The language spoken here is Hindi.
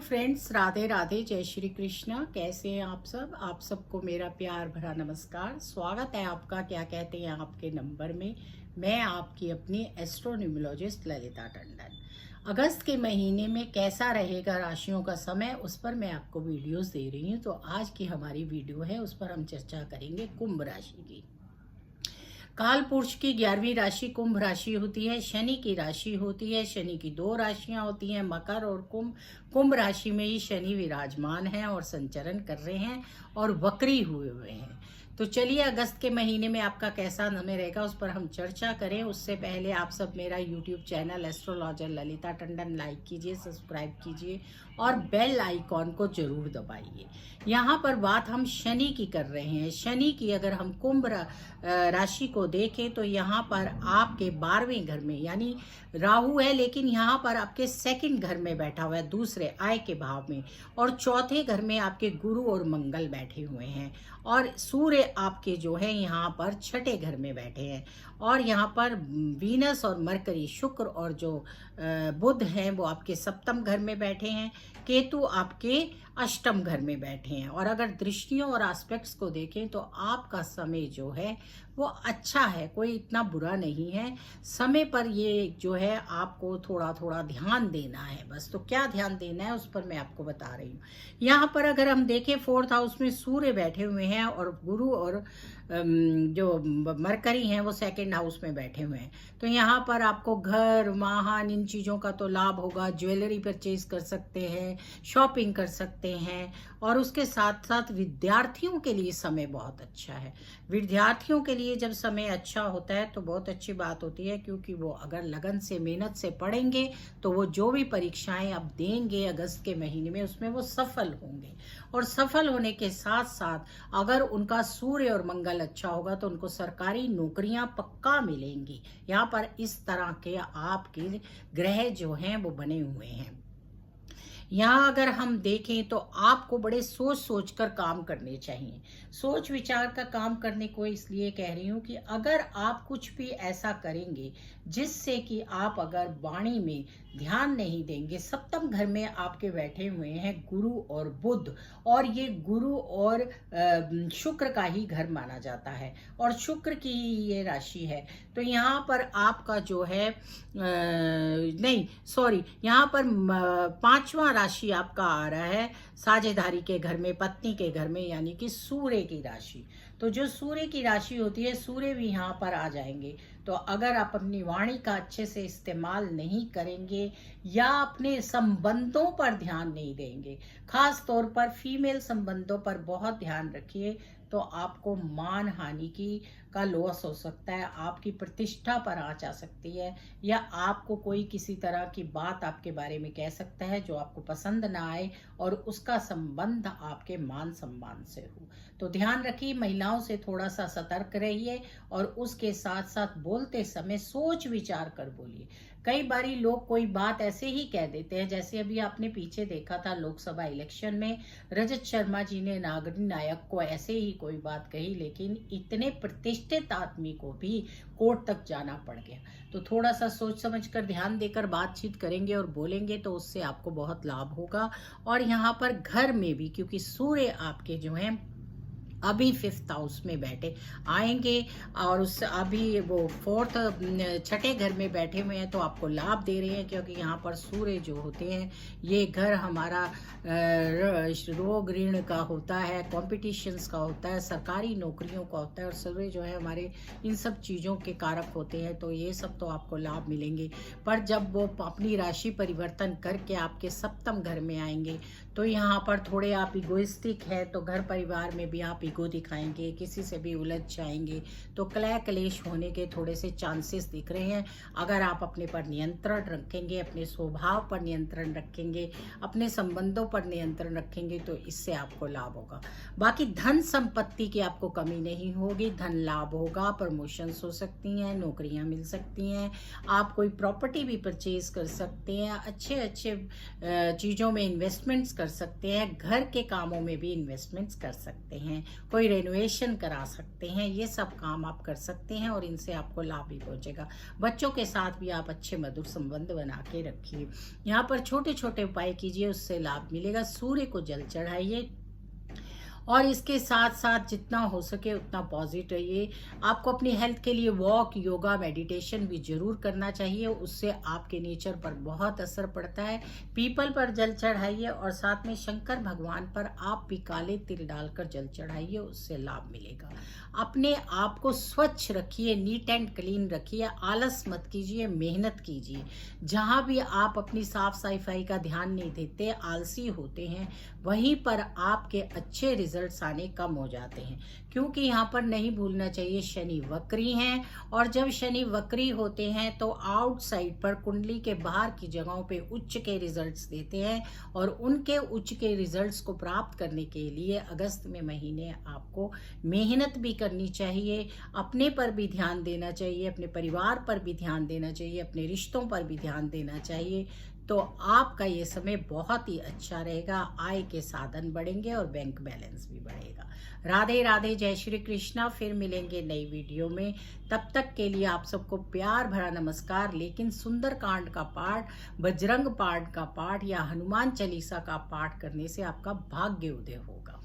फ्रेंड्स, राधे राधे, जय श्री कृष्णा। कैसे हैं आप सब? आप सबको मेरा प्यार भरा नमस्कार। स्वागत है आपका क्या कहते हैं आपके नंबर में। मैं आपकी अपनी एस्ट्रोन्यूमोलॉजिस्ट ललिता टंडन। अगस्त के महीने में कैसा रहेगा राशियों का समय, उस पर मैं आपको वीडियोस दे रही हूँ। तो आज की हमारी वीडियो है, उस पर हम चर्चा करेंगे कुंभ राशि की। काल पुरुष की 11वीं राशि कुंभ राशि होती है। शनि की राशि होती है। शनि की दो राशियां होती हैं, मकर और कुंभ। कुंभ राशि में ही शनि विराजमान है और संचरण कर रहे हैं और वक्री हुए हैं। तो चलिए, अगस्त के महीने में आपका कैसा समय रहेगा उस पर हम चर्चा करें। उससे पहले आप सब मेरा YouTube channel astrologer Lalita Tandon like कीजिए, सब्सक्राइब कीजिए और बेल आइकॉन को जरूर दबाइए। यहाँ पर बात हम शनि की कर रहे हैं। शनि की अगर हम कुंभ राशि को देखें तो यहाँ पर आपके 12वें घर में यानी राहु है, लेकिन यहाँ पर आपके सेकंड घर में बैठा हुआ है, दूसरे आय के भाव में। और चौथे घर में आपके गुरु और मंगल बैठे हुए हैं। और सूर्य आपके जो है यहाँ पर छठे घर में बैठे हैं। और यहाँ पर वीनस और मरकरी, शुक्र और जो बुध हैं वो आपके सप्तम घर में बैठे हैं। केतु आपके अष्टम घर में बैठे हैं। और अगर दृष्टियों और एस्पेक्ट्स को देखें तो आपका समय जो है वो अच्छा है, कोई इतना बुरा नहीं है। समय पर ये जो है आपको थोड़ा थोड़ा ध्यान देना है बस। तो क्या ध्यान देना है उस पर मैं आपको बता रही हूँ। यहाँ पर अगर हम देखें, फोर्थ हाउस में सूर्य बैठे हुए हैं और गुरु और जो मरकरी हैं वो सेकंड हाउस में बैठे हुए हैं। तो यहाँ पर आपको घर, वाहन, इन चीज़ों का तो लाभ होगा। ज्वेलरी परचेज कर सकते हैं, शॉपिंग कर सकते हैं। और उसके साथ साथ विद्यार्थियों के लिए समय बहुत अच्छा है। विद्यार्थियों के लिए जब समय अच्छा होता है तो बहुत अच्छी बात होती है, क्योंकि वो अगर लगन से, मेहनत से पढ़ेंगे तो वो जो भी परीक्षाएं अब देंगे अगस्त के महीने में, उसमें वो सफल होंगे। और सफल होने के साथ साथ अगर उनका सूर्य और मंगल अच्छा होगा तो उनको सरकारी नौकरियां पक्का मिलेंगी। यहाँ पर इस तरह के आपके ग्रह जो हैं वो बने हुए हैं। यहाँ अगर हम देखें तो आपको बड़े सोच सोच कर काम करने चाहिए। सोच विचार का काम करने को इसलिए कह रही हूँ कि अगर आप कुछ भी ऐसा करेंगे जिससे कि आप अगर वाणी में ध्यान नहीं देंगे। सप्तम घर में आपके बैठे हुए हैं गुरु और बुध, और ये गुरु और शुक्र का ही घर माना जाता है और शुक्र की ये राशि है। तो यहाँ पर आपका जो है नहीं सॉरी, यहाँ पर पांचवा राशि आपका आ रहा है साझेदारी के घर में, पत्नी के घर में, यानी कि सूर्य की राशि। तो जो सूर्य की राशि होती है, सूर्य भी यहाँ पर आ जाएंगे। तो अगर आप अपनी वाणी का अच्छे से इस्तेमाल नहीं करेंगे या अपने संबंधों पर ध्यान नहीं देंगे, खास तौर पर फीमेल संबंधों पर बहुत ध्यान रखिए, तो आपको मान हानि की का लॉस हो सकता है। आपकी प्रतिष्ठा पर आँच आ सकती है, या आपको कोई किसी तरह की बात आपके बारे में कह सकता है जो आपको पसंद ना आए और उसका संबंध आपके मान सम्मान से हो। तो ध्यान रखिए, महिलाओं से थोड़ा सा सतर्क रहिए और उसके साथ साथ बोलते समय सोच विचार कर बोलिए। कई बारी लोग कोई बात ऐसे ही कह देते हैं, जैसे अभी आपने पीछे देखा था लोकसभा इलेक्शन में रजत शर्मा जी ने नागरिक नायक को ऐसे ही कोई बात कही, लेकिन इतने प्रतिष्ठित आदमी को भी कोर्ट तक जाना पड़ गया। तो थोड़ा सा सोच समझ कर, ध्यान देकर बातचीत करेंगे और बोलेंगे तो उससे आपको बहुत लाभ होगा। और यहाँ पर घर में भी, क्योंकि सूर्य आपके जो हैं अभी फिफ्थ हाउस में बैठे आएंगे और उस अभी वो फोर्थ छठे घर में बैठे हुए हैं, तो आपको लाभ दे रहे हैं। क्योंकि यहाँ पर सूर्य जो होते हैं, ये घर हमारा रोग ऋण का होता है, कॉम्पिटिशन्स का होता है, सरकारी नौकरियों का होता है। और सूर्य जो है हमारे इन सब चीज़ों के कारक होते हैं। तो ये सब तो आपको लाभ मिलेंगे। पर जब वो अपनी राशि परिवर्तन करके आपके सप्तम घर में आएंगे तो यहाँ पर थोड़े आप इगोइस्टिक है, तो घर परिवार में भी आप ईगो दिखाएंगे, किसी से भी उलझ जाएंगे, तो कलह कलेश होने के थोड़े से चांसेस दिख रहे हैं। अगर आप अपने पर नियंत्रण रखेंगे, अपने स्वभाव पर नियंत्रण रखेंगे, अपने संबंधों पर नियंत्रण रखेंगे, तो इससे आपको लाभ होगा। बाकी धन संपत्ति की आपको कमी नहीं होगी, धन लाभ होगा, प्रमोशंस हो सकती हैं, नौकरियां मिल सकती हैं, आप कोई प्रॉपर्टी भी परचेज कर सकते हैं, अच्छे अच्छे चीज़ों में इन्वेस्टमेंट्स कर सकते हैं, घर के कामों में भी इन्वेस्टमेंट्स कर सकते हैं। कोई रेनोवेशन करा सकते हैं, ये सब काम आप कर सकते हैं और इनसे आपको लाभ भी पहुंचेगा। बच्चों के साथ भी आप अच्छे मधुर संबंध बना के रखिए। यहाँ पर छोटे छोटे उपाय कीजिए, उससे लाभ मिलेगा। सूर्य को जल चढ़ाइए और इसके साथ साथ जितना हो सके उतना पॉजिटिव रहिए। आपको अपनी हेल्थ के लिए वॉक, योगा, मेडिटेशन भी जरूर करना चाहिए, उससे आपके नेचर पर बहुत असर पड़ता है। पीपल पर जल चढ़ाइए और साथ में शंकर भगवान पर आप भी काले तिल डालकर जल चढ़ाइए, उससे लाभ मिलेगा। अपने आप को स्वच्छ रखिए, नीट एंड क्लीन रखिए, आलस मत कीजिए, मेहनत कीजिए। जहाँ भी आप अपनी साफ सफाई का ध्यान नहीं देते, आलसी होते हैं, वहीं पर आपके अच्छे रिजल्ट्स आने कम हो जाते हैं। क्योंकि यहाँ पर नहीं भूलना चाहिए शनि वक्री हैं, और जब शनि वक्री होते हैं तो आउटसाइड पर कुंडली के बाहर की जगहों पे उच्च के रिजल्ट्स देते हैं, और उनके उच्च के रिजल्ट्स को प्राप्त करने के लिए अगस्त में महीने आपको मेहनत भी करनी चाहिए, अपने पर भी ध्यान देना चाहिए, अपने परिवार पर भी ध्यान देना चाहिए, अपने रिश्तों पर भी ध्यान देना चाहिए। तो आपका ये समय बहुत ही अच्छा रहेगा, आय के साधन बढ़ेंगे और बैंक बैलेंस भी बढ़ेगा। राधे राधे, जय श्री कृष्णा। फिर मिलेंगे नई वीडियो में, तब तक के लिए आप सबको प्यार भरा नमस्कार। लेकिन सुंदरकांड का पाठ, बजरंग पाठ का पाठ या हनुमान चालीसा का पाठ करने से आपका भाग्य उदय होगा।